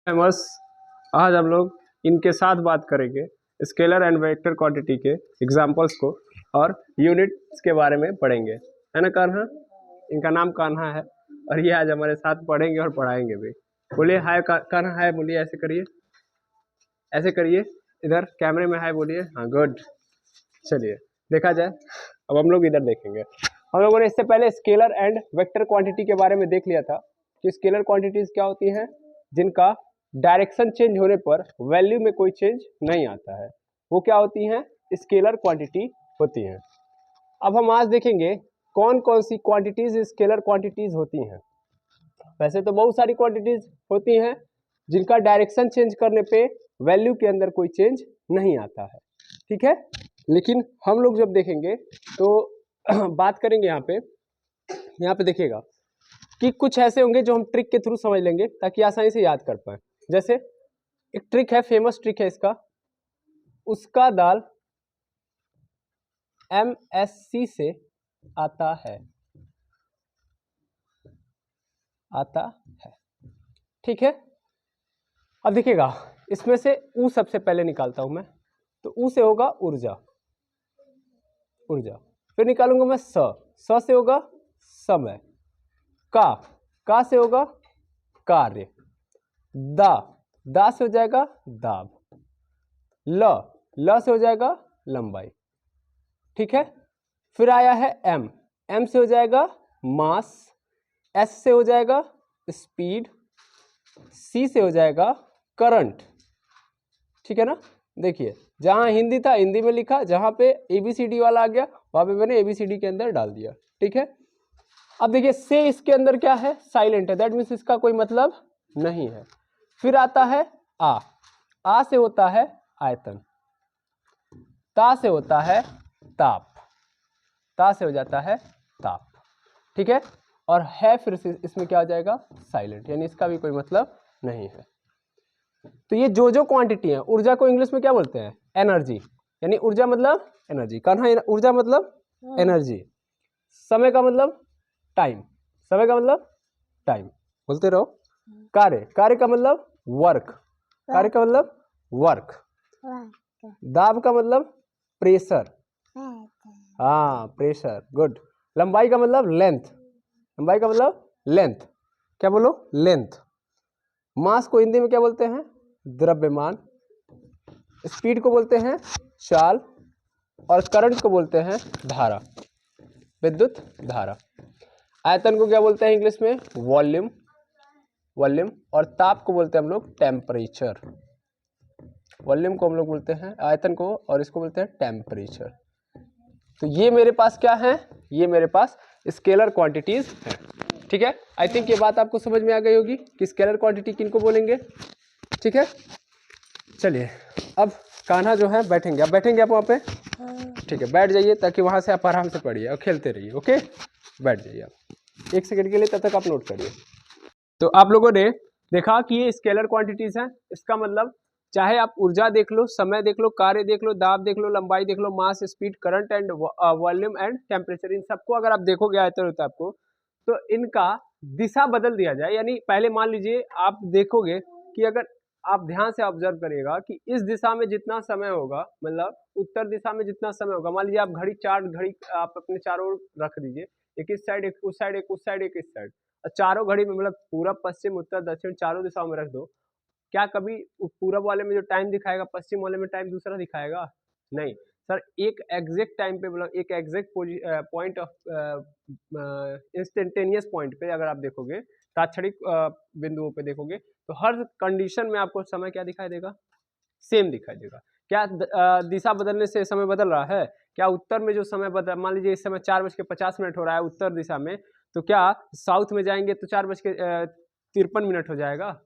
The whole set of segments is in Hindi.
फेमस। आज हम लोग इनके साथ बात करेंगे स्केलर एंड वेक्टर क्वांटिटी के एग्जांपल्स को और यूनिट्स के बारे में पढ़ेंगे, है ना कान्हा? इनका नाम कान्हा है और ये आज हमारे साथ पढ़ेंगे और पढ़ाएंगे भी। बोलिए हाय कान्हा, हाय बोलिए, ऐसे करिए, ऐसे करिए, इधर कैमरे में हाय बोलिए। हाँ गुड, चलिए देखा जाए। अब हम लोग इधर देखेंगे। हम लोगों ने इससे पहले स्केलर एंड वेक्टर क्वांटिटी के बारे में देख लिया था कि स्केलर क्वांटिटीज क्या होती हैं, जिनका डायरेक्शन चेंज होने पर वैल्यू में कोई चेंज नहीं आता है, वो क्या होती हैं? स्केलर क्वांटिटी होती हैं। अब हम आज देखेंगे कौन कौन सी क्वांटिटीज स्केलर क्वांटिटीज होती हैं। वैसे तो बहुत सारी क्वांटिटीज होती हैं जिनका डायरेक्शन चेंज करने पे वैल्यू के अंदर कोई चेंज नहीं आता है, ठीक है। लेकिन हम लोग जब देखेंगे तो बात करेंगे यहाँ पे देखिएगा कि कुछ ऐसे होंगे जो हम ट्रिक के थ्रू समझ लेंगे ताकि आसानी से याद कर पाए। जैसे एक ट्रिक है, फेमस ट्रिक है इसका, उसका दाल MSC से आता है, आता है, ठीक है। अब देखिएगा इसमें से ऊ सबसे पहले निकालता हूं मैं, तो ऊ से होगा ऊर्जा, ऊर्जा। फिर निकालूंगा मैं स से होगा समय, का से होगा कार्य, दा से हो जाएगा दाब, ल से हो जाएगा लंबाई, ठीक है। फिर आया है एम से हो जाएगा मास, एस से हो जाएगा स्पीड, सी से हो जाएगा करंट, ठीक है ना। देखिए जहां हिंदी था हिंदी में लिखा, जहां पे ABCD वाला आ गया वहां पे मैंने ABCD के अंदर डाल दिया, ठीक है। अब देखिए से इसके अंदर क्या है, साइलेंट है, दैट मीन्स इसका कोई मतलब नहीं है। फिर आता है आ से होता है आयतन, ता से होता है ताप, ता से हो जाता है ताप, ठीक है। और है फिर से इसमें क्या हो जाएगा, साइलेंट, यानी इसका भी कोई मतलब नहीं है। तो ये जो क्वांटिटी है, ऊर्जा को इंग्लिश में क्या बोलते हैं, एनर्जी, यानी ऊर्जा मतलब एनर्जी, कान्हा ऊर्जा मतलब एनर्जी। समय का मतलब टाइम, समय का मतलब टाइम, बोलते रहो। कार्य का मतलब वर्क, कार्य का मतलब वर्क। दाब का मतलब प्रेशर, हाँ प्रेशर, गुड। लंबाई का मतलब लेंथ, लंबाई का मतलब लेंथ, क्या बोलो, लेंथ। मास को हिंदी में क्या बोलते हैं, द्रव्यमान। स्पीड को बोलते हैं चाल, और करंट को बोलते हैं धारा, विद्युत धारा। आयतन को क्या बोलते हैं इंग्लिश में, वॉल्यूम, वॉल्यूम। और ताप को बोलते हैं हम लोग टेम्परेचर, वॉल्यूम को हम लोग बोलते हैं आयतन को, और इसको बोलते हैं टेम्परेचर। तो ये मेरे पास क्या है, ये मेरे पास स्केलर क्वांटिटीज है, ठीक है। आई थिंक ये बात आपको समझ में आ गई होगी कि स्केलर क्वांटिटी किनको बोलेंगे, ठीक है। चलिए अब कान्हा जो है बैठेंगे, अब बैठेंगे आप वहाँ पे, ठीक है, बैठ जाइए ताकि वहाँ से आप आराम से पढ़िए और खेलते रहिए, ओके। बैठ जाइए आप 1 सेकंड के लिए, तब तक आप नोट करिए। तो आप लोगों ने देखा कि ये स्केलर क्वांटिटीज हैं, इसका मतलब चाहे आप ऊर्जा देख लो, समय देख लो, कार्य देख लो, दाब देख लो, लंबाई देख लो, mass, speed, current and volume and temperature, इन सबको अगर आप देखोगे आयतन होता है आपको, तो इनका दिशा बदल दिया जाए। यानी पहले मान लीजिए आप देखोगे कि अगर आप ध्यान से ऑब्जर्व करिएगा कि इस दिशा में जितना समय होगा, मतलब उत्तर दिशा में जितना समय होगा, मान लीजिए आप घड़ी, 4 घड़ी आप अपने चारों ओर रख दीजिए, एक इस साइड, एक उस साइड, एक उस साइड, एक इस साइड, और चारों घड़ी में मतलब पूरब, पश्चिम, उत्तर, दक्षिण चारों दिशाओं में रख दो। क्या कभी पूरब वाले में जो टाइम दिखाएगा पश्चिम वाले में टाइम दूसरा दिखाएगा? नहीं सर, एक एग्जैक्ट टाइम पे, मतलब एक exact point of instantaneous point पे अगर आप देखोगे, तात्क्षणिक बिंदुओं पे देखोगे, तो हर कंडीशन में आपको समय क्या दिखाई देगा, सेम दिखाई देगा। क्या दिशा बदलने से समय बदल रहा है? क्या उत्तर में जो समय बदल, मान लीजिए इस समय 4:50 हो रहा है उत्तर दिशा में, तो क्या साउथ में जाएंगे तो 4:53 हो जाएगा?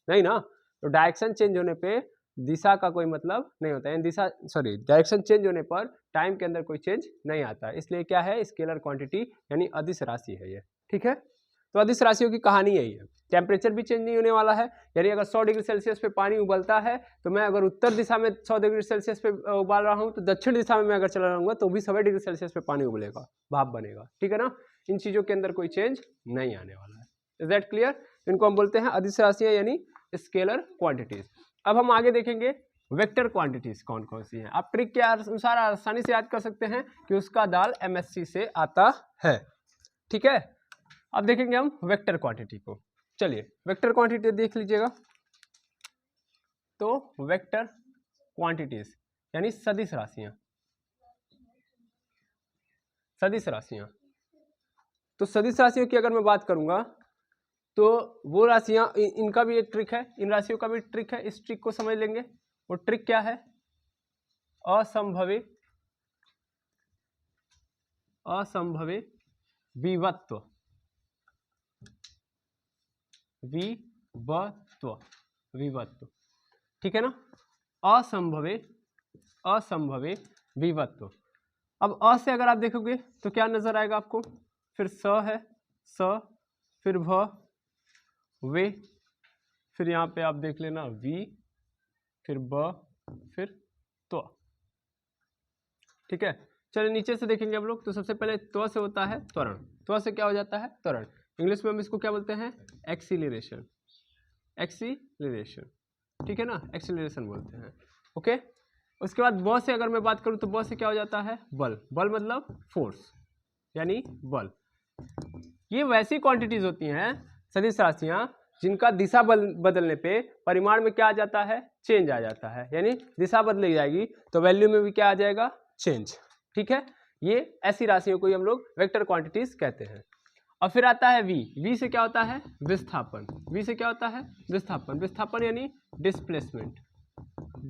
नहीं ना। तो डायरेक्शन चेंज होने पे दिशा का कोई मतलब नहीं होता है, दिशा डायरेक्शन चेंज होने पर टाइम के अंदर कोई चेंज नहीं आता है, इसलिए क्या है, स्केलर क्वांटिटी यानी अदिश राशि है ये, ठीक है। तो अदिश राशियों की कहानी यही है। टेम्परेचर भी चेंज नहीं होने वाला है, यानी अगर 100 डिग्री सेल्सियस पे पानी उबलता है, तो मैं अगर उत्तर दिशा में 100 डिग्री सेल्सियस पे उबाल रहा हूँ, तो दक्षिण दिशा में मैं अगर चला रहूँगा तो भी 100 डिग्री सेल्सियस पे पानी उबलेगा, भाप बनेगा, ठीक है ना। इन चीज़ों के अंदर कोई चेंज नहीं आने वाला है। Is that clear? इनको हम बोलते हैं अदिश राशियाँ, यानी स्केलर क्वांटिटीज। अब हम आगे देखेंगे वेक्टर क्वांटिटीज कौन कौन सी हैं। आप ट्रिक के अनुसार आसानी से याद कर सकते हैं कि उसका दाल MSc से आता है, ठीक है। अब देखेंगे हम वेक्टर क्वांटिटी को। चलिए वेक्टर क्वांटिटी देख लीजिएगा। तो वेक्टर क्वांटिटीज यानी सदिश राशियां, सदिश राशियां। तो सदिश राशियों की अगर मैं बात करूंगा तो वो राशियां, इनका भी एक ट्रिक है, इन राशियों का भी ट्रिक है। इस ट्रिक को समझ लेंगे। वो ट्रिक क्या है? असंभवी विवत्व, विवत्व, ठीक है ना। असंभवी विवत्व। अब अ से अगर आप देखोगे तो क्या नजर आएगा आपको? फिर स है, स, फिर भ, वे, फिर यहाँ पे आप देख लेना वी, फिर ब, फिर त्व, ठीक है। चलिए नीचे से देखेंगे हम लोग। तो सबसे पहले त्व से होता है त्वरण। त्व से क्या हो जाता है? त्वरण। इंग्लिश में हम इसको क्या बोलते हैं? एक्सीलरेशन, एक्सीलरेशन, ठीक है ना, एक्सीलरेशन बोलते हैं। ओके। उसके बाद ब से अगर मैं बात करूं तो ब से क्या हो जाता है? बल। बल मतलब फोर्स यानी बल। ये वैसी क्वांटिटीज होती हैं सदिश राशियां जिनका दिशा बदलने पे परिमाण में क्या आ जाता है? चेंज आ जाता है। यानी दिशा बदली जाएगी तो वैल्यू में भी क्या आ जाएगा? चेंज, ठीक है। ये ऐसी राशियों को हम लोग वेक्टर क्वांटिटीज कहते हैं। और फिर आता है वी। वी से क्या होता है? विस्थापन। वी से क्या होता है? विस्थापन। विस्थापन यानी डिस्प्लेसमेंट,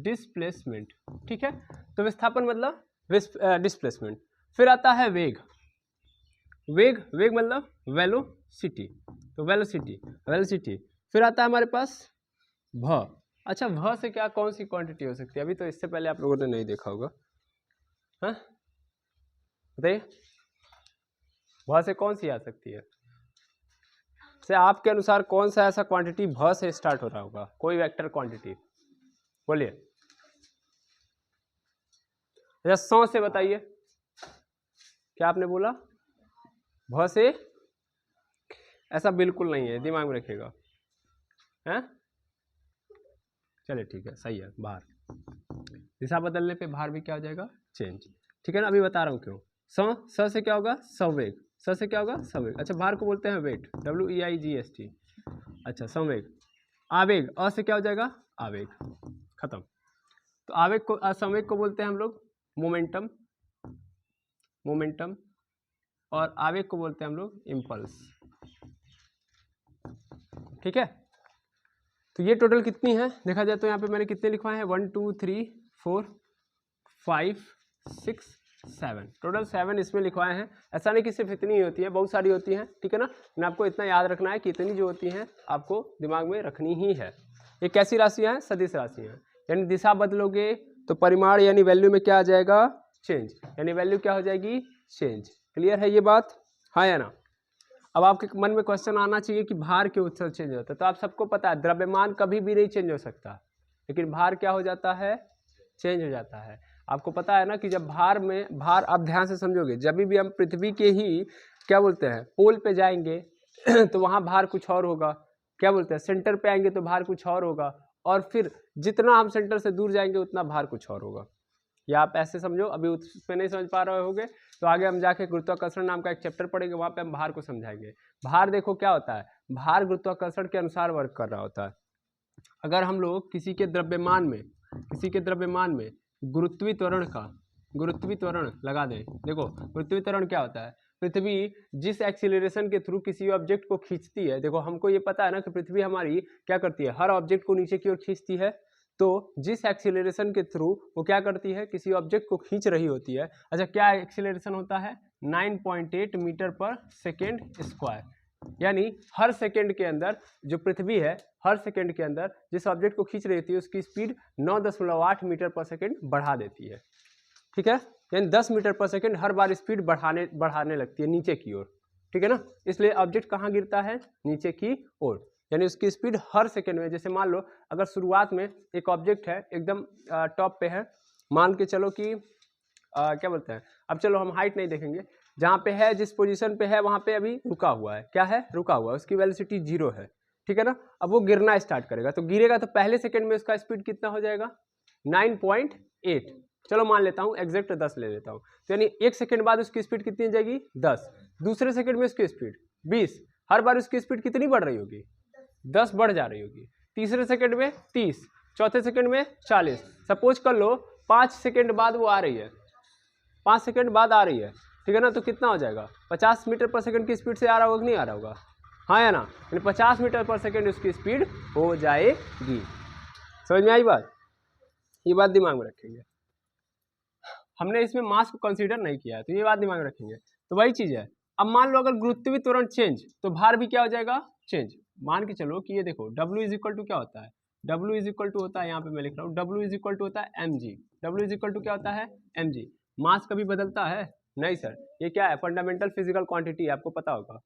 डिस्प्लेसमेंट, ठीक है। तो विस्थापन मतलब डिस्प्लेसमेंट। फिर आता है वेग। वेग, वेग मतलब वेलोसिटी, तो वेलोसिटी, वेलोसिटी। फिर आता है हमारे पास भ। अच्छा, भ से क्या कौन सी क्वांटिटी हो सकती है? अभी तो इससे पहले आप लोगों ने नहीं देखा होगा, हाँ बताइए। भ से कौन सी आ सकती है? से आपके अनुसार कौन सा ऐसा क्वांटिटी भ से स्टार्ट हो रहा होगा? कोई वेक्टर क्वांटिटी बोलिए। अच्छा, 100 से बताइए। क्या आपने बोला? भ से? ऐसा बिल्कुल नहीं है, दिमाग में रखिएगा, हैं? चलिए ठीक है, सही है। भार, दिशा बदलने पे भार भी क्या हो जाएगा? चेंज, ठीक है ना। अभी बता रहा हूँ क्यों। स से क्या होगा? संवेग। स से क्या होगा? संवेग। अच्छा, भार को बोलते हैं वेट, WEIGST। अच्छा, संवेग। आवेग, अ से क्या हो जाएगा? आवेग, खत्म। तो आवेग को, संवेग को बोलते हैं हम लोग मोमेंटम, मोमेंटम। और आवेग को बोलते हैं हम लोग इम्पल्स, ठीक है। तो ये टोटल कितनी है देखा जाए तो यहाँ पे मैंने कितने लिखवाए हैं? 1 2 3 4 5 6 7, टोटल 7 इसमें लिखवाए हैं। ऐसा नहीं कि सिर्फ इतनी ही होती है, बहुत सारी होती हैं, ठीक है ना। लेकिन आपको इतना याद रखना है कि इतनी जो होती हैं आपको दिमाग में रखनी ही है। ये कैसी राशियाँ हैं? सदिश राशियाँ। यानी दिशा बदलोगे तो परिमाण यानी वैल्यू में क्या आ जाएगा? चेंज, यानी वैल्यू क्या हो जाएगी? चेंज। क्लियर है ये बात? हाँ या ना? अब आपके मन में क्वेश्चन आना चाहिए कि भार क्यों चेंज होता है। तो आप सबको पता है द्रव्यमान कभी भी नहीं चेंज हो सकता, लेकिन भार क्या हो जाता है? चेंज हो जाता है। आपको पता है ना कि जब भार में, भार आप ध्यान से समझोगे, जब भी हम पृथ्वी के ही क्या बोलते हैं पोल पे जाएंगे तो वहाँ भार कुछ और होगा। क्या बोलते हैं सेंटर पे आएंगे तो भार कुछ और होगा, और फिर जितना हम सेंटर से दूर जाएंगे उतना भार कुछ और होगा। या आप ऐसे समझो, अभी उस पर नहीं समझ पा रहे होगे तो आगे हम जाके गुरुत्वाकर्षण नाम का एक चैप्टर पढ़ेंगे, वहाँ पे हम भार को समझाएंगे। भार देखो क्या होता है, भार गुरुत्वाकर्षण के अनुसार वर्क कर रहा होता है। अगर हम लोग किसी के द्रव्यमान में गुरुत्वीय त्वरण लगा दें। देखो गुरुत्वीय त्वरण क्या होता है? पृथ्वी जिस एक्सीलरेशन के थ्रू किसी ऑब्जेक्ट को खींचती है, देखो हमको ये पता है ना कि पृथ्वी हमारी क्या करती है? हर ऑब्जेक्ट को नीचे की ओर खींचती है। तो जिस एक्सीलरेशन के थ्रू वो क्या करती है? किसी ऑब्जेक्ट को खींच रही होती है। अच्छा, क्या एक्सीलरेशन होता है? 9.8 मीटर पर सेकेंड स्क्वायर। यानी हर सेकेंड के अंदर जो पृथ्वी है, हर सेकेंड के अंदर जिस ऑब्जेक्ट को खींच रही होती है उसकी स्पीड 9.8 मीटर पर सेकेंड बढ़ा देती है, ठीक है। यानी 10 मीटर पर सेकेंड हर बार स्पीड बढ़ाने लगती है नीचे की ओर, ठीक है ना। इसलिए ऑब्जेक्ट कहाँ गिरता है? नीचे की ओर। यानी उसकी स्पीड हर सेकेंड में, जैसे मान लो अगर शुरुआत में एक ऑब्जेक्ट है एकदम टॉप पे है, मान के चलो कि क्या बोलते हैं, अब चलो हम हाइट नहीं देखेंगे, जहाँ पे है जिस पोजीशन पे है वहाँ पे अभी रुका हुआ है। क्या है? रुका हुआ है, उसकी वेलोसिटी 0 है। ठीक है ना। अब वो गिरना स्टार्ट करेगा, तो गिरेगा तो पहले सेकंड में उसका स्पीड कितना हो जाएगा 9.8, चलो मान लेता हूँ एग्जैक्ट 10 ले लेता हूँ, तो यानी एक सेकंड बाद उसकी स्पीड कितनी हो जाएगी 10, दूसरे सेकंड में उसकी स्पीड 20, हर बार उसकी स्पीड कितनी बढ़ रही होगी 10 बढ़ जा रही होगी, तीसरे सेकंड में 30, चौथे सेकंड में 40, सपोज कर लो 5 सेकंड बाद वो आ रही है, 5 सेकंड बाद आ रही है, ठीक है ना, तो कितना हो जाएगा 50 मीटर पर सेकंड की स्पीड से आ रहा होगा कि नहीं आ रहा होगा, हाँ या ना, यानी 50 मीटर पर सेकंड उसकी स्पीड हो जाएगी। समझ में आई बात, ये बात दिमाग में रखेंगे। हमने इसमें मास को कंसीडर नहीं किया है, तो ये बात दिमाग में रखेंगे। तो वही चीज़ है, अब मान लो अगर गुरुत्वीय त्वरण चेंज तो भार भी क्या हो जाएगा चेंज। मान के चलो कि ये देखो W इज इक्वल टू क्या होता है, W इज इक्वल टू होता है, यहाँ पे मैं लिख रहा हूँ W इज इक्वल टू होता है mg, W is equal to क्या होता है mg। मास कभी बदलता है नहीं सर, ये क्या है फंडामेंटल फिजिकल क्वांटिटी है, आपको पता होगा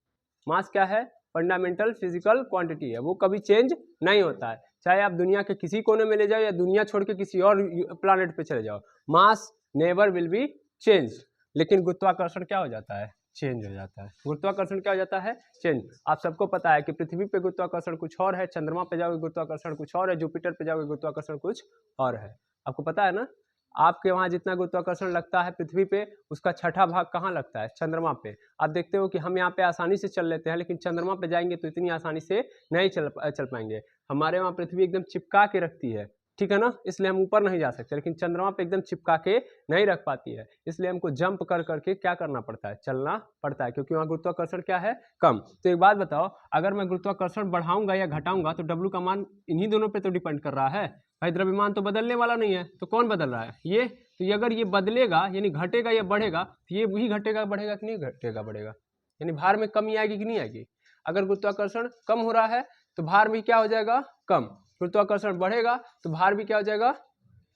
मास क्या है, फंडामेंटल फिजिकल क्वांटिटी है, वो कभी चेंज नहीं होता है, चाहे आप दुनिया के किसी कोने में ले जाओ या दुनिया छोड़ के किसी और प्लानेट पे चले जाओ, मास नेवर विल बी चेंज। लेकिन गुरुत्वाकर्षण क्या हो जाता है चेंज हो जाता है, गुरुत्वाकर्षण क्या हो जाता है चेंज। आप सबको पता है कि पृथ्वी पे गुरुत्वाकर्षण कुछ और है, चंद्रमा पे जाओगे गुरुत्वाकर्षण कुछ और है, जुपिटर पे जाओगे गुरुत्वाकर्षण कुछ और है, आपको पता है ना। आपके वहाँ जितना गुरुत्वाकर्षण लगता है पृथ्वी पे, उसका छठा भाग कहाँ लगता है चंद्रमा पे। आप देखते हो कि हम यहाँ पे आसानी से चल लेते हैं, लेकिन चंद्रमा पे जाएंगे तो इतनी आसानी से नहीं चल पाएंगे। हमारे वहाँ पृथ्वी एकदम चिपका के रखती है, ठीक है ना, इसलिए हम ऊपर नहीं जा सकते, लेकिन चंद्रमा पे एकदम चिपका के नहीं रख पाती है, इसलिए हमको जंप कर करके क्या करना पड़ता है चलना पड़ता है, क्योंकि वहाँ गुरुत्वाकर्षण क्या है कम। तो एक बात बताओ, अगर मैं गुरुत्वाकर्षण बढ़ाऊंगा या घटाऊंगा तो W का मान इन्हीं दोनों पे तो डिपेंड कर रहा है भाई, द्रव्यमान तो बदलने वाला नहीं है, तो कौन बदल रहा है ये, तो ये अगर ये बदलेगा यानी घटेगा या बढ़ेगा, तो ये वही घटेगा बढ़ेगा कि नहीं घटेगा बढ़ेगा, यानी भार में कमी आएगी कि नहीं आएगी। अगर गुरुत्वाकर्षण कम हो रहा है तो भार भी क्या हो जाएगा कम, गुरुत्वाकर्षण बढ़ेगा तो भार भी क्या हो जाएगा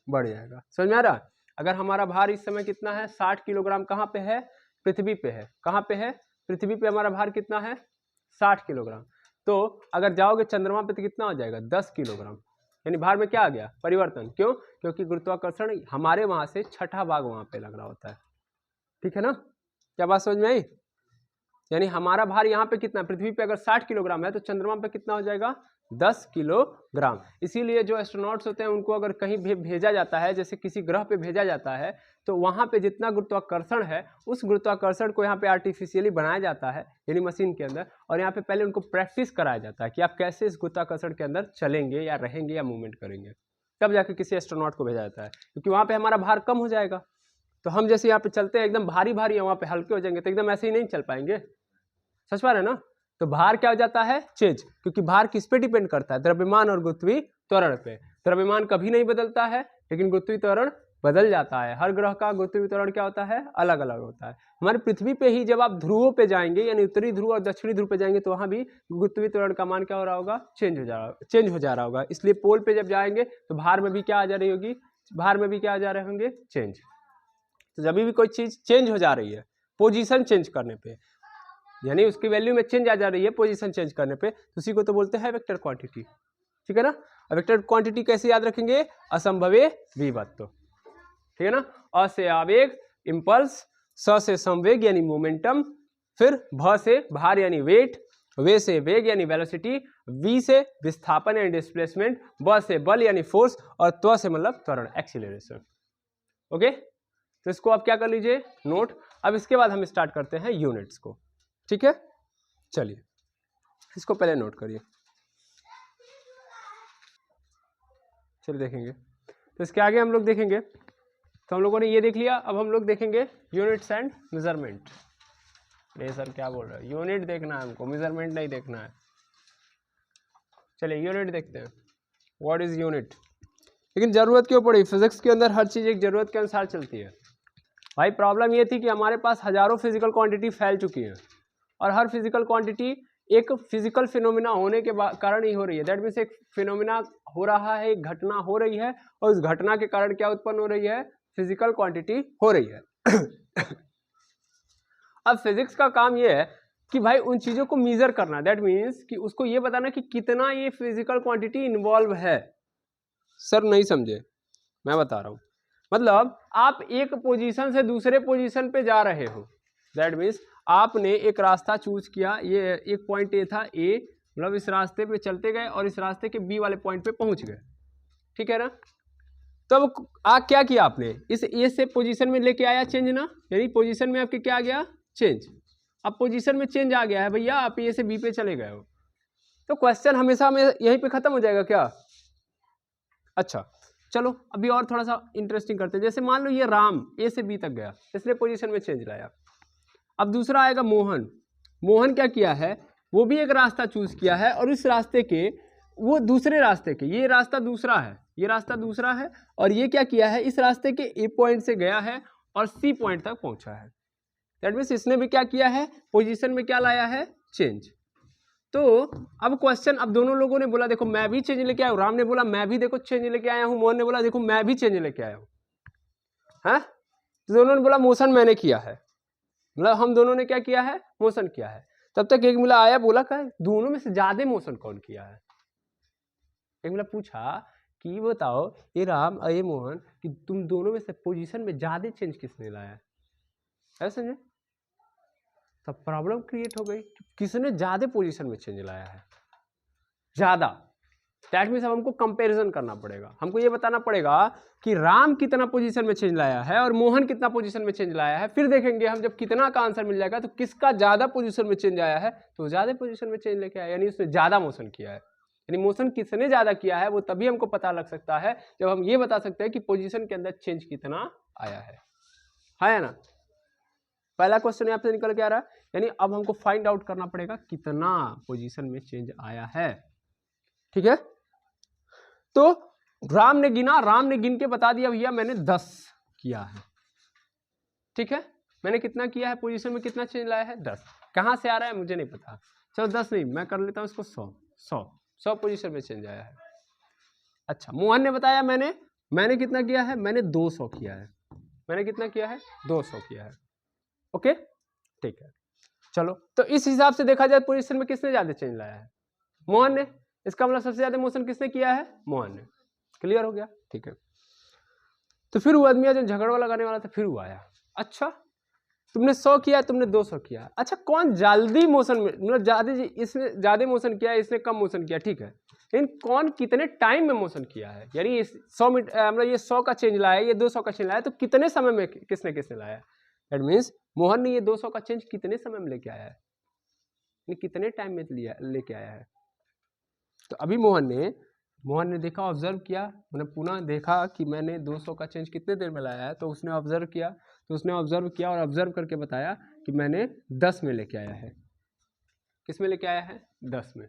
बढ़ जाएगा। समझ में आ रहा। अगर हमारा भार इस समय कितना है 60 किलोग्राम, कहाँ पे है पृथ्वी पे है, कहाँ पे है पृथ्वी पे हमारा भार कितना है 60 किलोग्राम, तो अगर जाओगे चंद्रमा पे तो कितना हो जाएगा 10 किलोग्राम, यानी भार में क्या आ गया परिवर्तन, क्यों, क्योंकि गुरुत्वाकर्षण हमारे वहां से छठा भाग वहां पे लग रहा होता है, ठीक है ना। क्या बात समझ में आई, यानी हमारा भार यहाँ पे कितना, पृथ्वी पे अगर 60 किलोग्राम है तो चंद्रमा पे कितना हो जाएगा 10 किलोग्राम। इसीलिए जो एस्ट्रोनॉट्स होते हैं उनको अगर कहीं भी भेजा जाता है, जैसे किसी ग्रह पे भेजा जाता है, तो वहाँ पे जितना गुरुत्वाकर्षण है उस गुरुत्वाकर्षण को यहाँ पे आर्टिफिशियली बनाया जाता है यानी मशीन के अंदर, और यहाँ पे पहले उनको प्रैक्टिस कराया जाता है कि आप कैसे इस गुरुत्वाकर्षण के अंदर चलेंगे या रहेंगे या मूवमेंट करेंगे, तब जाके किसी एस्ट्रोनॉट को भेजा जाता है, क्योंकि वहाँ पे हमारा भार कम हो जाएगा। तो हम जैसे यहाँ पे चलते हैं एकदम भारी भारी है, वहाँ पे हल्के हो जाएंगे, तो एकदम ऐसे ही नहीं चल पाएंगे, सच बात है ना। तो भार क्या हो जाता है चेंज, क्योंकि भार किस पे डिपेंड करता है द्रव्यमान और गुरुत्वीय त्वरण पे। द्रव्यमान कभी नहीं बदलता है, लेकिन गुरुत्वीय त्वरण बदल जाता है। हर ग्रह का गुरुत्वीय त्वरण क्या होता है अलग अलग होता है। हमारी पृथ्वी पे ही जब आप ध्रुवों पे जाएंगे यानी उत्तरी ध्रुव और दक्षिणी ध्रुव पे जाएंगे तो वहां भी गुरुत्वीय त्वरण का मान क्या हो रहा होगा चेंज हो जा रहा होगा। इसलिए पोल पे जब जाएंगे तो भार में भी क्या आ जा रही होगी, भार में भी क्या आ जा रहे होंगे चेंज। तो जब भी कोई चीज चेंज हो जा रही है पोजीशन चेंज करने पे, यानी उसकी वैल्यू में चेंज आ जा रही है पोजीशन चेंज करने पे, तो उसी को तो बोलते हैं वेक्टर क्वांटिटी, ठीक है ना। वेक्टर क्वांटिटी कैसे याद रखेंगे, असंभवे विभक्त, ठीक है ना। अ से आवेग इंपल्स, स से संवेग यानी मोमेंटम, फिर भ से भार यानी वेट, वे से वेग यानी वेलोसिटी, वी से विस्थापन यानी डिस्प्लेसमेंट, ब से बल यानी फोर्स, और त्व से मतलब त्वरण एक्सीलरेशन। ओके, तो इसको आप क्या कर लीजिए नोट। अब इसके बाद हम स्टार्ट करते हैं यूनिट्स को, ठीक है। चलिए इसको पहले नोट करिए, चलिए देखेंगे। तो इसके आगे हम लोग देखेंगे, तो हम लोगों ने ये देख लिया, अब हम लोग देखेंगे यूनिट्स एंड मेजरमेंट। नहीं सर क्या बोल रहा है, यूनिट देखना है हमको, मेजरमेंट नहीं देखना है। चलिए यूनिट देखते हैं, व्हाट इज यूनिट। लेकिन जरूरत क्यों पड़ी, फिजिक्स के अंदर हर चीज एक जरूरत के अनुसार चलती है भाई। प्रॉब्लम ये थी कि हमारे पास हजारों फिजिकल क्वांटिटी फैल चुकी है, और हर फिजिकल क्वांटिटी एक फिजिकल फिनोमिना होने के कारण ही हो रही है। दैट मीन्स एक फिनोमिना हो रहा है, एक घटना हो रही है, और उस घटना के कारण क्या उत्पन्न हो रही है, फिजिकल क्वांटिटी हो रही है। अब फिजिक्स का काम ये है कि भाई उन चीजों को मेजर करना, दैट मीन्स कि उसको ये बताना कि कितना ये फिजिकल क्वांटिटी इन्वॉल्व है। सर नहीं समझे, मैं बता रहा हूं, मतलब आप एक पोजीशन से दूसरे पोजीशन पे जा रहे हो, दैट मीन्स आपने एक रास्ता चूज किया, ये एक पॉइंट ए था ए, मतलब इस रास्ते पे चलते गए और इस रास्ते के बी वाले पॉइंट पे पहुंच गए, ठीक है ना। तो अब क्या किया आपने, इस ए से पोजीशन में लेके आया चेंज ना, यानी पोजीशन में आपके क्या आ गया, चेंज। अब पोजीशन में चेंज आ गया है भैया, आप ए से बी पे चले गए हो, तो क्वेश्चन हमेशा में यहीं पे खत्म हो जाएगा क्या। अच्छा चलो अभी और थोड़ा सा इंटरेस्टिंग करते हैं। जैसे मान लो ये राम ए से बी तक गया, इसलिए पोजीशन में चेंज लाया। अब दूसरा आएगा मोहन। मोहन क्या किया है, वो भी एक रास्ता चूज किया है और इस रास्ते के वो दूसरे रास्ते के, ये रास्ता दूसरा है, ये रास्ता दूसरा है, और ये क्या किया है, इस रास्ते के ए पॉइंट से गया है और सी पॉइंट तक पहुंचा है। दैट मीन्स इसने भी क्या किया है, पोजीशन में क्या लाया है, चेंज। तो अब क्वेश्चन, अब दोनों लोगों ने बोला देखो मैं भी चेंज लेके आया हूं, राम ने बोला मैं भी देखो चेंज लेके आया हूं, मोहन ने बोला देखो मैं भी चेंज लेके आया हूं, है? तो दोनों ने बोला मोशन मैंने किया है, मतलब हम दोनों ने क्या किया है, मोशन किया है। तब तक एक मिला आया, बोला क्या दोनों में से ज्यादा मोशन कौन किया है। एक मिला पूछा कि बताओ ये राम और ये मोहन कि तुम दोनों में से पोजीशन में ज्यादा चेंज किसने लाया है, समझे। तब प्रॉब्लम क्रिएट हो गई, किसने ज्यादा पोजीशन में चेंज लाया है, ज्यादा। दैट मीन्स अब हमको कंपैरिजन करना पड़ेगा, हमको ये बताना पड़ेगा कि राम कितना पोजीशन में चेंज लाया है और मोहन कितना पोजीशन में चेंज लाया है। फिर देखेंगे हम जब कितना का आंसर मिल जाएगा तो किसका ज्यादा पोजीशन में चेंज आया है, तो ज्यादा पोजीशन में चेंज लेके आया, यानी उसने ज्यादा मोशन किया है। यानी मोशन किसने ज्यादा किया है वो तभी हमको पता लग सकता है जब हम ये बता सकते हैं कि पोजीशन के अंदर चेंज कितना आया है ना। पहला क्वेश्चन यहाँ पे निकल के आ रहा है, यानी अब हमको फाइंड आउट करना पड़ेगा कितना पोजीशन में चेंज आया है, ठीक है। तो राम ने गिना, राम ने गिन के बता दिया भैया मैंने 10 किया है, ठीक है। मैंने कितना किया है, पोजीशन में कितना चेंज लाया है, 10। कहां से आ रहा है मुझे नहीं पता, चलो 10 नहीं, मैं कर लेता हूं इसको 100 पोजीशन में चेंज आया है। अच्छा मोहन ने बताया मैंने कितना किया है, मैंने 200 किया है, मैंने कितना किया है, 200 किया है, ओके ठीक है। चलो तो इस हिसाब से देखा जाए पोजीशन में किसने ज्यादा चेंज लाया है, मोहन ने। इसका मतलब सबसे ज्यादा मोशन किसने किया है, मोहन ने। क्लियर हो गया, ठीक है। तो फिर वो आदमी जब झगड़ा लगाने वाला था फिर वो आया, अच्छा तुमने 100 किया, तुमने 200 किया, अच्छा कौन जल्दी मोशन में, मतलब ज्यादा, इसने ज्यादा मोशन किया है, इसने कम मोशन किया, ठीक है, लेकिन कौन कितने टाइम में मोशन किया है। यानी 100 मीटर मतलब ये 100 का चेंज लाया, ये 200 का चेंज लाया, तो कितने समय में किसने किसने लाया। दैट मीन्स मोहन ने ये 200 का चेंज कितने समय में लेके आया है, कितने टाइम में लेके आया है। तो अभी मोहन ने देखा, ऑब्जर्व किया, मैंने पुनः देखा कि मैंने 200 का चेंज कितने देर में लाया है, तो उसने ऑब्जर्व किया, और ऑब्जर्व करके बताया कि मैंने 10 में लेके आया है। किस में लेके आया है, 10 में,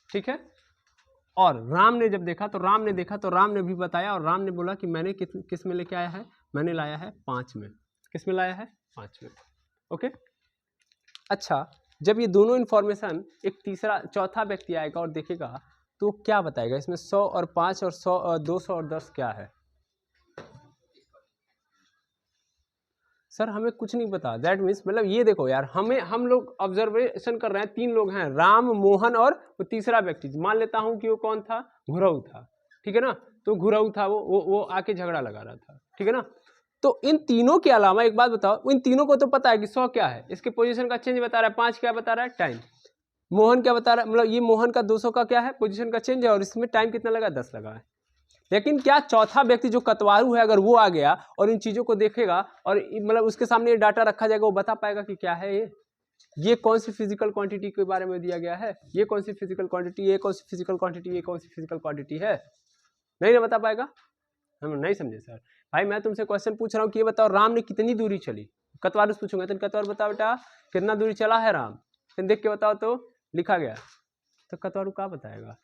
ठीक है। और राम ने जब देखा तो राम ने भी बताया, और राम ने बोला कि मैंने किस में लेके आया है, मैंने लाया है 5 में। किस में लाया है, 5 में, ओके। अच्छा जब ये दोनों इंफॉर्मेशन एक चौथा व्यक्ति आएगा और देखेगा तो क्या बताएगा, इसमें 100 और 5 और 100 और 200 और 10 क्या है। सर हमें कुछ नहीं पता। दैट मीन्स मतलब ये देखो यार, हम लोग ऑब्जर्वेशन कर रहे हैं, 3 लोग हैं, राम, मोहन और वो तीसरा व्यक्ति। मान लेता हूं कि वो कौन था, घुरऊ था, ठीक है ना। तो घुरऊ था, वो आके झगड़ा लगा रहा था, ठीक है ना। तो इन तीनों के अलावा एक बात बताओ, इन तीनों को तो पता है कि 100 क्या है, इसके पोजीशन का चेंज बता रहा है, 5 क्या बता रहा है, टाइम। मोहन क्या बता रहा है, मतलब ये मोहन का 200 का क्या है, पोजीशन का चेंज है, और इसमें टाइम कितना लगा, 10 लगा है। लेकिन क्या चौथा व्यक्ति जो कतवारू है, अगर वो आ गया और इन चीजों को देखेगा और मतलब उसके सामने ये डाटा रखा जाएगा, वो बता पाएगा कि क्या है ये कौन सी फिजिकल क्वांटिटी के बारे में दिया गया है, ये कौन सी फिजिकल क्वांटिटी, ये कौन सी फिजिकल क्वांटिटी, ये कौन सी फिजिकल क्वांटिटी है। नहीं ना बता पाएगा। हम नहीं समझे सर। भाई मैं तुमसे क्वेश्चन पूछ रहा हूँ कि ये बताओ राम ने कितनी दूरी चली, कतवारू से पूछूंगा तो कतवार बताओ बेटा कितना दूरी चला है राम, फिर देख के बताओ तो लिखा गया, तो कतवारू क्या बताएगा।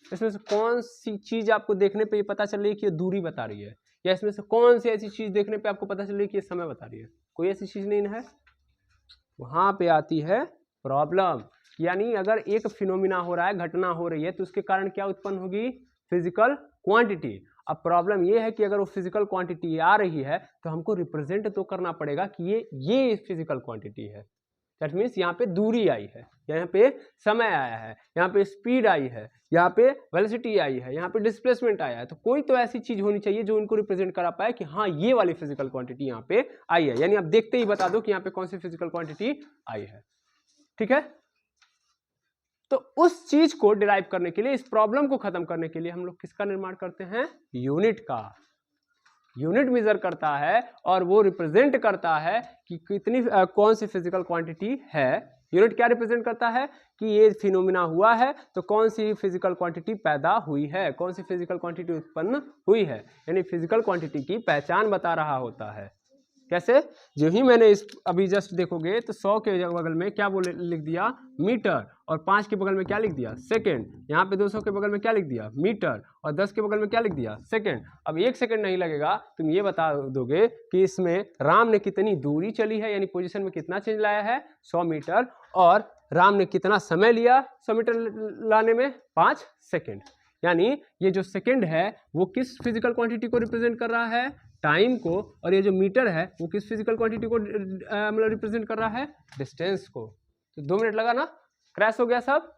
इसमें से कौन सी चीज आपको देखने पे ये पता चल रही है कि ये दूरी बता रही है, या इसमें से कौन सी ऐसी चीज देखने पे आपको पता चल रही है कि ये समय बता रही है। कोई ऐसी चीज नहीं है। वहां पे आती है प्रॉब्लम। यानी अगर एक फिनोमिना हो रहा है, घटना हो रही है, तो उसके कारण क्या उत्पन्न होगी, फिजिकल क्वांटिटी। अब प्रॉब्लम ये है कि अगर वो फिजिकल क्वांटिटी आ रही है तो हमको रिप्रेजेंट तो करना पड़ेगा कि ये फिजिकल क्वांटिटी है। दैट मीन्स यहाँ पे दूरी आई है, यहाँ पे समय आया है, यहाँ पे स्पीड आई है, यहाँ पे वेलोसिटी आई है, यहाँ पे डिस्प्लेसमेंट आया है। तो कोई तो ऐसी चीज होनी चाहिए जो इनको रिप्रेजेंट करा पाए कि हाँ ये वाली फिजिकल क्वांटिटी यहाँ पे आई है। यानी आप देखते ही बता दो कि यहाँ पे कौन सी फिजिकल क्वांटिटी आई है, ठीक है। तो उस चीज को डिराइव करने के लिए, इस प्रॉब्लम को खत्म करने के लिए हम लोग किसका निर्माण करते हैं? यूनिट का। यूनिट मेजर करता है और वो रिप्रेजेंट करता है कि कितनी कौन सी फिजिकल क्वांटिटी है। यूनिट क्या रिप्रेजेंट करता है कि ये फिनोमिना हुआ है तो कौन सी फिजिकल क्वांटिटी पैदा हुई है, कौन सी फिजिकल क्वांटिटी उत्पन्न हुई है, यानी फिजिकल क्वांटिटी की पहचान बता रहा होता है। कैसे? जो ही मैंने इस अभी जस्ट देखोगे तो 100 के बगल में क्या बोले लिख दिया? मीटर, और 5 के बगल में क्या लिख दिया? सेकेंड। यहाँ पे 200 के बगल में क्या लिख दिया? मीटर, और 10 के बगल में क्या लिख दिया? सेकेंड। अब 1 सेकेंड नहीं लगेगा, तुम ये बता दोगे कि इसमें राम ने कितनी दूरी चली है, यानी पोजीशन में कितना चेंज लाया है? 100 मीटर। और राम ने कितना समय लिया 100 मीटर लाने में? 5 सेकेंड। यानी ये जो सेकेंड है वो किस फिजिकल क्वांटिटी को रिप्रेजेंट कर रहा है? टाइम को। और ये जो मीटर है वो किस फिजिकल क्वांटिटी को मतलब रिप्रेजेंट कर रहा है? डिस्टेंस को। तो 2 मिनट लगा ना? क्रैश हो गया सब?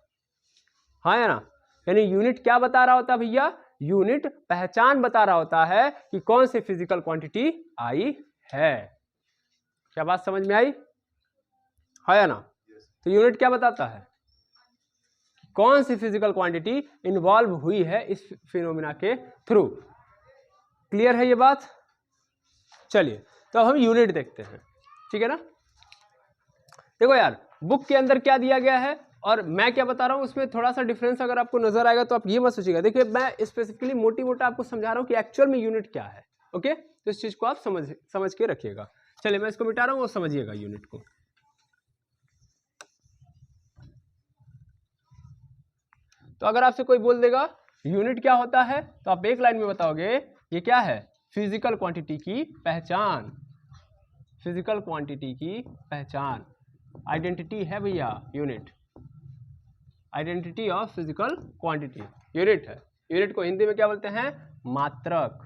हाँ या ना? यानी यूनिट क्या बता रहा होता है भैया? यूनिट पहचान बता रहा होता है कि कौन सी फिजिकल क्वांटिटी आई है। क्या बात समझ में आई? हाँ या ना? तो यूनिट क्या बताता है? कौन सी फिजिकल क्वांटिटी इन्वॉल्व हुई है इस फिनोमिना के थ्रू। क्लियर है ये बात? चलिए तो अब हम यूनिट देखते हैं, ठीक है ना। देखो यार, बुक के अंदर क्या दिया गया है और मैं क्या बता रहा हूं उसमें थोड़ा सा डिफरेंस अगर आपको नजर आएगा तो आप ये मत सोचिएगा। देखिए मैं स्पेसिफिकली मोटी मोटा आपको समझा रहा हूं कि एक्चुअल में यूनिट क्या है। ओके, तो इस चीज को आप समझ के रखिएगा। चलिए मैं इसको मिटा रहा हूं और समझिएगा यूनिट को। तो अगर आपसे कोई बोल देगा यूनिट क्या होता है तो आप एक लाइन में बताओगे ये क्या है? फिजिकल क्वांटिटी की पहचान। फिजिकल क्वांटिटी की पहचान, आइडेंटिटी है भैया unit. Identity of physical quantity unit है। यूनिट को हिंदी में क्या बोलते हैं? मात्रक।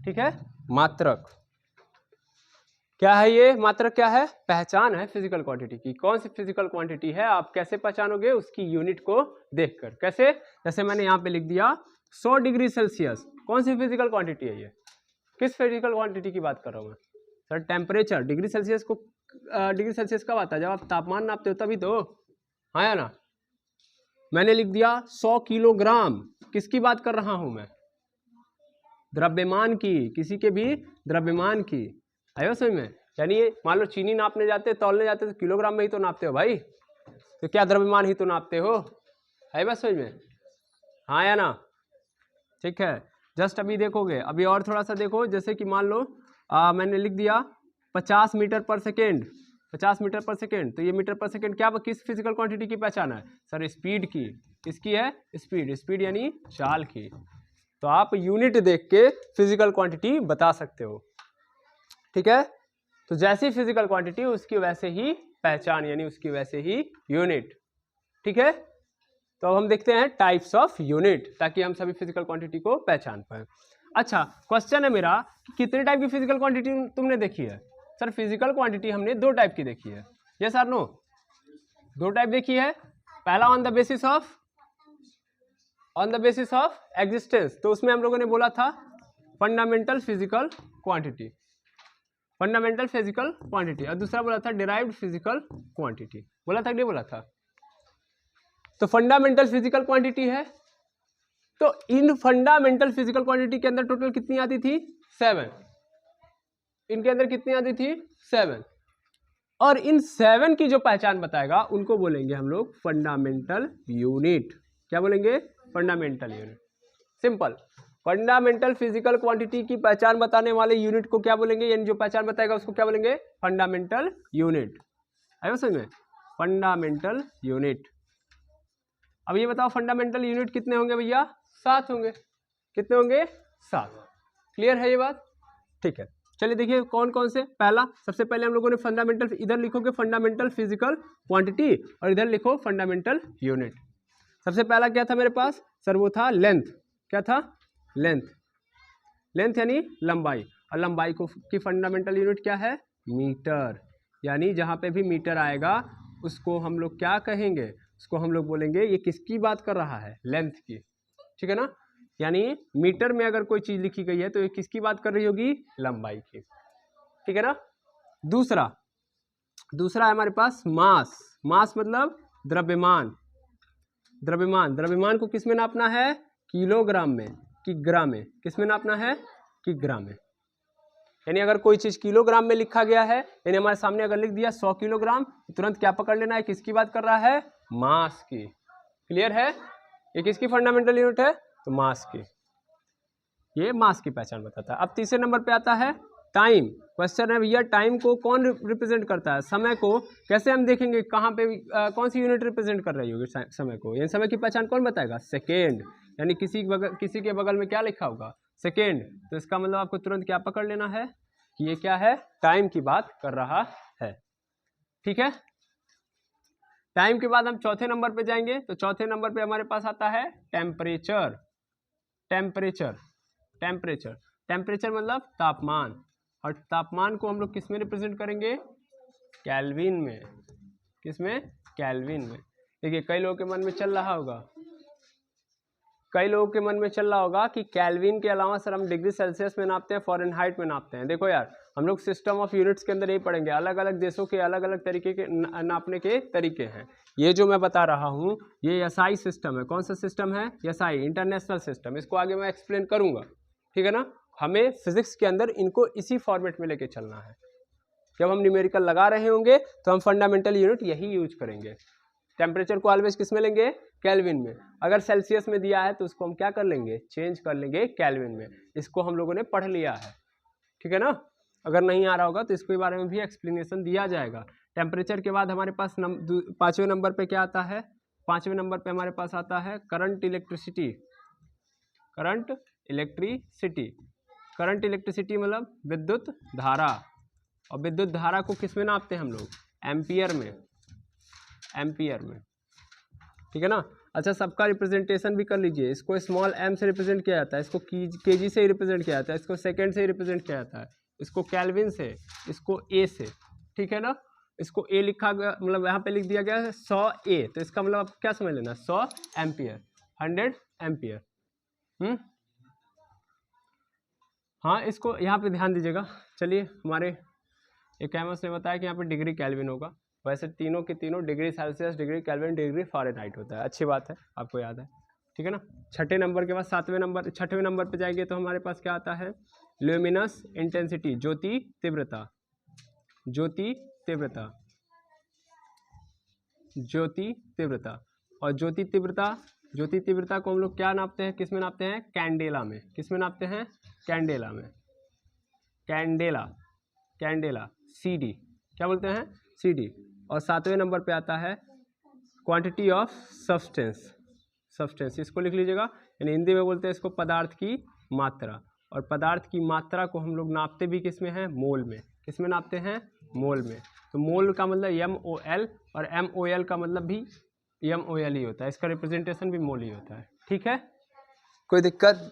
ठीक है, मात्रक। क्या है ये मात्रक? क्या है? पहचान है फिजिकल क्वांटिटी की। कौन सी फिजिकल क्वांटिटी है आप कैसे पहचानोगे? उसकी यूनिट को देखकर। कैसे? जैसे मैंने यहाँ पे लिख दिया 100 डिग्री सेल्सियस। कौन सी फिजिकल क्वांटिटी है ये? किस फिजिकल क्वांटिटी की बात कर रहा हूँ मैं? Sir temperature. डिग्री सेल्सियस को डिग्री सेल्सियस कब आता है? जब आप तापमान नापते हो तभी तो। हाँ या ना? मैंने लिख दिया 100 किलोग्राम। किसकी बात कर रहा हूं मैं? द्रव्यमान की। किसी के भी द्रव्यमान की। आयो समझ में? यानी मान लो चीनी नापने जाते, तौलने जाते तो किलोग्राम में ही तो नापते हो भाई, तो क्या द्रव्यमान ही तो नापते हो। है बस समझ में? हाँ या ना? ठीक है, जस्ट अभी देखोगे, अभी और थोड़ा सा देखो। जैसे कि मान लो मैंने लिख दिया 50 मीटर पर सेकेंड। 50 मीटर पर सेकेंड, तो ये मीटर पर सेकेंड क्या किस फिजिकल क्वांटिटी की पहचान है? सर स्पीड की। किसकी है? स्पीड। स्पीड यानी चाल की। तो आप यूनिट देख के फिजिकल क्वांटिटी बता सकते हो। ठीक है, तो जैसी फिजिकल क्वांटिटी उसकी वैसे ही पहचान, यानी उसकी वैसे ही यूनिट। ठीक है, तो अब हम देखते हैं टाइप्स ऑफ यूनिट, ताकि हम सभी फिजिकल क्वांटिटी को पहचान पाए। अच्छा, क्वेश्चन है मेरा कि कितने टाइप की फिजिकल क्वांटिटी तुमने देखी है? सर फिजिकल क्वांटिटी हमने 2 टाइप की देखी है। यस और नो? 2 टाइप देखी है। पहला on the basis of existence, तो उसमें हम लोगों ने बोला था fundamental physical quantity. Fundamental physical quantity. और दूसरा बोला था डिराइव्ड फिजिकल क्वांटिटी। बोला था कि नहीं बोला था? तो फंडामेंटल फिजिकल क्वांटिटी है, तो इन फंडामेंटल फिजिकल क्वांटिटी के अंदर टोटल कितनी आती थी? 7। इनके अंदर कितनी आती थी? 7। और इन 7 की जो पहचान बताएगा उनको बोलेंगे हम लोग फंडामेंटल यूनिट। क्या बोलेंगे? Fundamental unit. Simple. Fundamental physical quantity की पहचान बताने वाले यूनिट को क्या बोलेंगे? यानी जो पहचान बताएगा उसको क्या बोलेंगे? Fundamental unit. आया समझ में? Fundamental unit. अब ये बताओ फंडामेंटल यूनिट कितने होंगे भैया? 7 होंगे। कितने होंगे? 7। क्लियर है ये बात? ठीक है, चलिए देखिए कौन कौन से। पहला, सबसे पहले हम लोगों ने फंडामेंटल, इधर लिखोगे फंडामेंटल फिजिकल क्वांटिटी और इधर लिखो फंडामेंटल यूनिट। सबसे पहला क्या था मेरे पास? सर वो था लेंथ। क्या था? लेंथ। लेंथ यानी लंबाई, और लंबाई को की फंडामेंटल यूनिट क्या है? मीटर। यानी जहाँ पे भी मीटर आएगा उसको हम लोग क्या कहेंगे? उसको हम लोग बोलेंगे ये किसकी बात कर रहा है? लेंथ की। ठीक है ना? यानी मीटर में अगर कोई चीज लिखी गई है तो ये किसकी बात कर रही होगी? लंबाई की। ठीक है ना? दूसरा है हमारे पास मास। मास मतलब द्रव्यमान। द्रव्यमान, द्रव्यमान को किस में नापना है? किलोग्राम में, किग्रा में, किस में नापना है? किग्रा में। यानी अगर कोई चीज किलोग्राम में लिखा गया है, यानी हमारे सामने अगर लिख दिया 100 किलोग्राम, तुरंत क्या पकड़ लेना है? किसकी बात कर रहा है? मास की। क्लियर है? ये किसकी फंडामेंटल यूनिट है? तो मास की। ये मास की पहचान बताता है। अब तीसरे नंबर पे आता है टाइम। क्वेश्चन है भैया टाइम को कौन रिप्रेजेंट करता है? समय को कैसे हम देखेंगे? कहाँ पे कौन सी यूनिट रिप्रेजेंट कर रही होगी समय को? यानी समय की पहचान कौन बताएगा? सेकेंड। यानी किसी के बगल में क्या लिखा होगा? सेकेंड। तो इसका मतलब आपको तुरंत क्या पकड़ लेना है कि ये क्या है? टाइम की बात कर रहा है। ठीक है। टाइम के बाद हम चौथे नंबर पे जाएंगे। तो चौथे नंबर पे हमारे पास आता है टेम्परेचर। टेम्परेचर, टेम्परेचर, टेम्परेचर मतलब तापमान। और तापमान को हम लोग किस में रिप्रेजेंट करेंगे? केल्विन में। किस में? केल्विन में। देखिए कई लोगों के मन में चल रहा होगा, कई लोगों के मन में चल रहा होगा कि केल्विन के अलावा सर हम डिग्री सेल्सियस में नापते हैं, फ़ारेनहाइट में नापते हैं। देखो यार, हम लोग सिस्टम ऑफ यूनिट्स के अंदर यही पढ़ेंगे, अलग अलग देशों के अलग अलग तरीके के नापने के तरीके हैं। ये जो मैं बता रहा हूँ ये एसआई सिस्टम है। कौन सा सिस्टम है? SI, international system. इसको आगे मैं एक्सप्लेन करूँगा, ठीक है ना। हमें फिजिक्स के अंदर इनको इसी फॉर्मेट में लेके चलना है। जब हम न्यूमेरिकल लगा रहे होंगे तो हम फंडामेंटल यूनिट यही यूज करेंगे। टेम्परेचर को ऑलवेज किस में लेंगे? केल्विन में। अगर सेल्सियस में दिया है तो उसको हम क्या कर लेंगे? चेंज कर लेंगे केल्विन में। इसको हम लोगों ने पढ़ लिया है, ठीक है ना। अगर नहीं आ रहा होगा तो इसके बारे में भी एक्सप्लेनेशन दिया जाएगा। टेम्परेचर के बाद हमारे पास पाँचवें नंबर पे क्या आता है? पाँचवें नंबर पे हमारे पास आता है current electricity. Current electricity, current electricity मतलब विद्युत धारा। और विद्युत धारा को किस में नापते हैं हम लोग? एम्पियर में, एम्पियर में, ठीक है ना। अच्छा, सबका रिप्रेजेंटेशन भी कर लीजिए। इसको स्मॉल m से रिप्रेजेंट किया जाता है, इसको kg से रिप्रेजेंट किया जाता है, इसको सेकेंड से रिप्रेजेंट किया जाता है, इसको केल्विन से, इसको a से, ठीक है ना। इसको a लिखा गया, मतलब यहाँ पे लिख दिया गया है 100 A, तो इसका मतलब आप क्या समझ लेना? 100 एम्पियर, 100 एम्पियर। हाँ, इसको यहाँ पे ध्यान दीजिएगा। चलिए, हमारे एक एमएस ने बताया कि यहाँ पे डिग्री केल्विन होगा। वैसे तीनों के तीनों degree Celsius, degree kelvin, degree Fahrenheit होता है। अच्छी बात है, आपको याद है, ठीक है ना। छठे नंबर के बाद छठवें नंबर पे जाएंगे तो हमारे पास क्या आता है? ल्यूमिनस इंटेंसिटी, ज्योति तीव्रता। ज्योति तीव्रता, ज्योति तीव्रता। और ज्योति तीव्रता को हम लोग क्या नापते हैं? किस में नापते हैं? कैंडेला में। किस में नापते हैं? कैंडेला में। कैंडेला, कैंडेला, CD, क्या बोलते हैं? CD। और सातवें नंबर पे आता है क्वांटिटी ऑफ सब्सटेंस। सब्सटेंस इसको लिख लीजिएगा, यानी हिंदी में बोलते हैं इसको पदार्थ की मात्रा। और पदार्थ की मात्रा को हम लोग नापते भी किस में हैं? मोल में। किस में नापते हैं? मोल में। तो मोल का मतलब MOL, और MOL का मतलब भी MOL ही होता है। इसका रिप्रेजेंटेशन भी मोल ही होता है, ठीक है। कोई दिक्कत?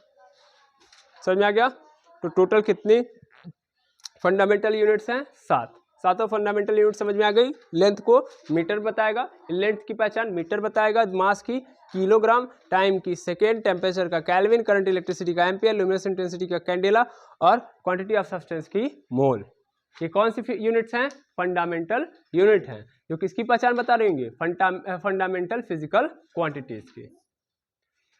समझ में आ गया? तो टोटल कितनी फंडामेंटल यूनिट्स हैं? 7। सातों फंडामेंटल यूनिट समझ में आ गई। लेंथ को मीटर बताएगा, लेंथ की पहचान मीटर बताएगा, मास की किलोग्राम, टाइम की सेकेंड, टेम्परेचर का केल्विन, करंट इलेक्ट्रिसिटी का एम्पियर, लुमिनस इंटेंसिटी का कैंडेला, और क्वांटिटी ऑफ सब्सटेंस की मोल। ये कौन सी यूनिट्स हैं? फंडामेंटल यूनिट हैं, जो किसकी पहचान बता रही होंगे? फंडामेंटल फिजिकल क्वांटिटीज की।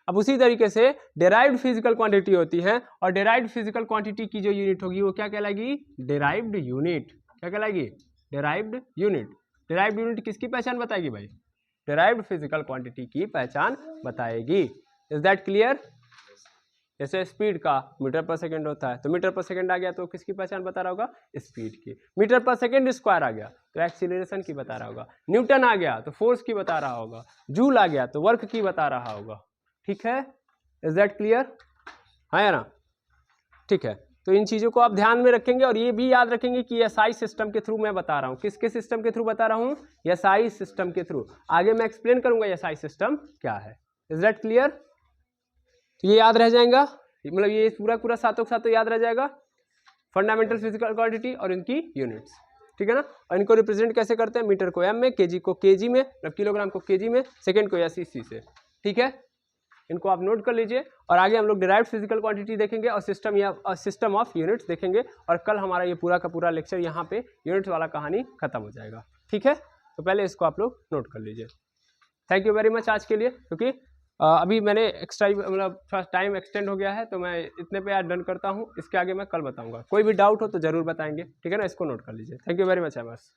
अब उसी तरीके से डेराइव्ड फिजिकल क्वांटिटी होती है, और डेराइव्ड फिजिकल क्वांटिटी की जो यूनिट होगी वो क्या कहलाएगी? Derived unit. क्या कहलाएगी? Derived unit. डेराइव्ड यूनिट किसकी पहचान बताएगी भाई? डेराइव्ड फिजिकल क्वांटिटी की पहचान बताएगी। Is that clear? जैसे स्पीड का मीटर पर सेकंड होता है, तो मीटर पर सेकंड आ गया तो किसकी पहचान बता रहा होगा? स्पीड की। मीटर पर सेकंड स्क्वायर आ गया तो एक्सीलरेशन की बता रहा होगा। न्यूटन आ गया तो फोर्स की बता रहा होगा। जूल आ गया तो वर्क की बता रहा होगा, ठीक है। Is that clear? है या ना? ठीक है। तो इन चीज़ों को आप ध्यान में रखेंगे, और ये भी याद रखेंगे कि एसआई सिस्टम के थ्रू मैं बता रहा हूँ। किसके सिस्टम के थ्रू बता रहा हूँ? एसआई सिस्टम के थ्रू। आगे मैं एक्सप्लेन करूंगा एसआई सिस्टम क्या है। Is that clear? तो ये याद रह जाएगा, मतलब ये पूरा सातों के सातों याद रह जाएगा। फंडामेंटल फिजिकल क्वांटिटी और इनकी यूनिट्स, ठीक है ना। और इनको रिप्रेजेंट कैसे करते हैं? मीटर को M में, केजी को केजी में, मतलब किलोग्राम को केजी में, सेकेंड को SEC से, ठीक है। इनको आप नोट कर लीजिए। और आगे हम लोग डिराइव्ड फिजिकल क्वांटिटी देखेंगे, और सिस्टम ऑफ यूनिट्स देखेंगे। और कल हमारा ये पूरा का पूरा लेक्चर यहाँ पे यूनिट्स वाला कहानी खत्म हो जाएगा, ठीक है। तो पहले इसको आप लोग नोट कर लीजिए। थैंक यू वेरी मच आज के लिए, क्योंकि अभी मैंने एक्स्ट्रा मतलब थोड़ा टाइम एक्सटेंड हो गया है, तो मैं इतने पे यार डन करता हूँ। इसके आगे मैं कल बताऊँगा। कोई भी डाउट हो तो ज़रूर बताएंगे, ठीक है ना, इसको नोट कर लीजिए। Thank you very much MS.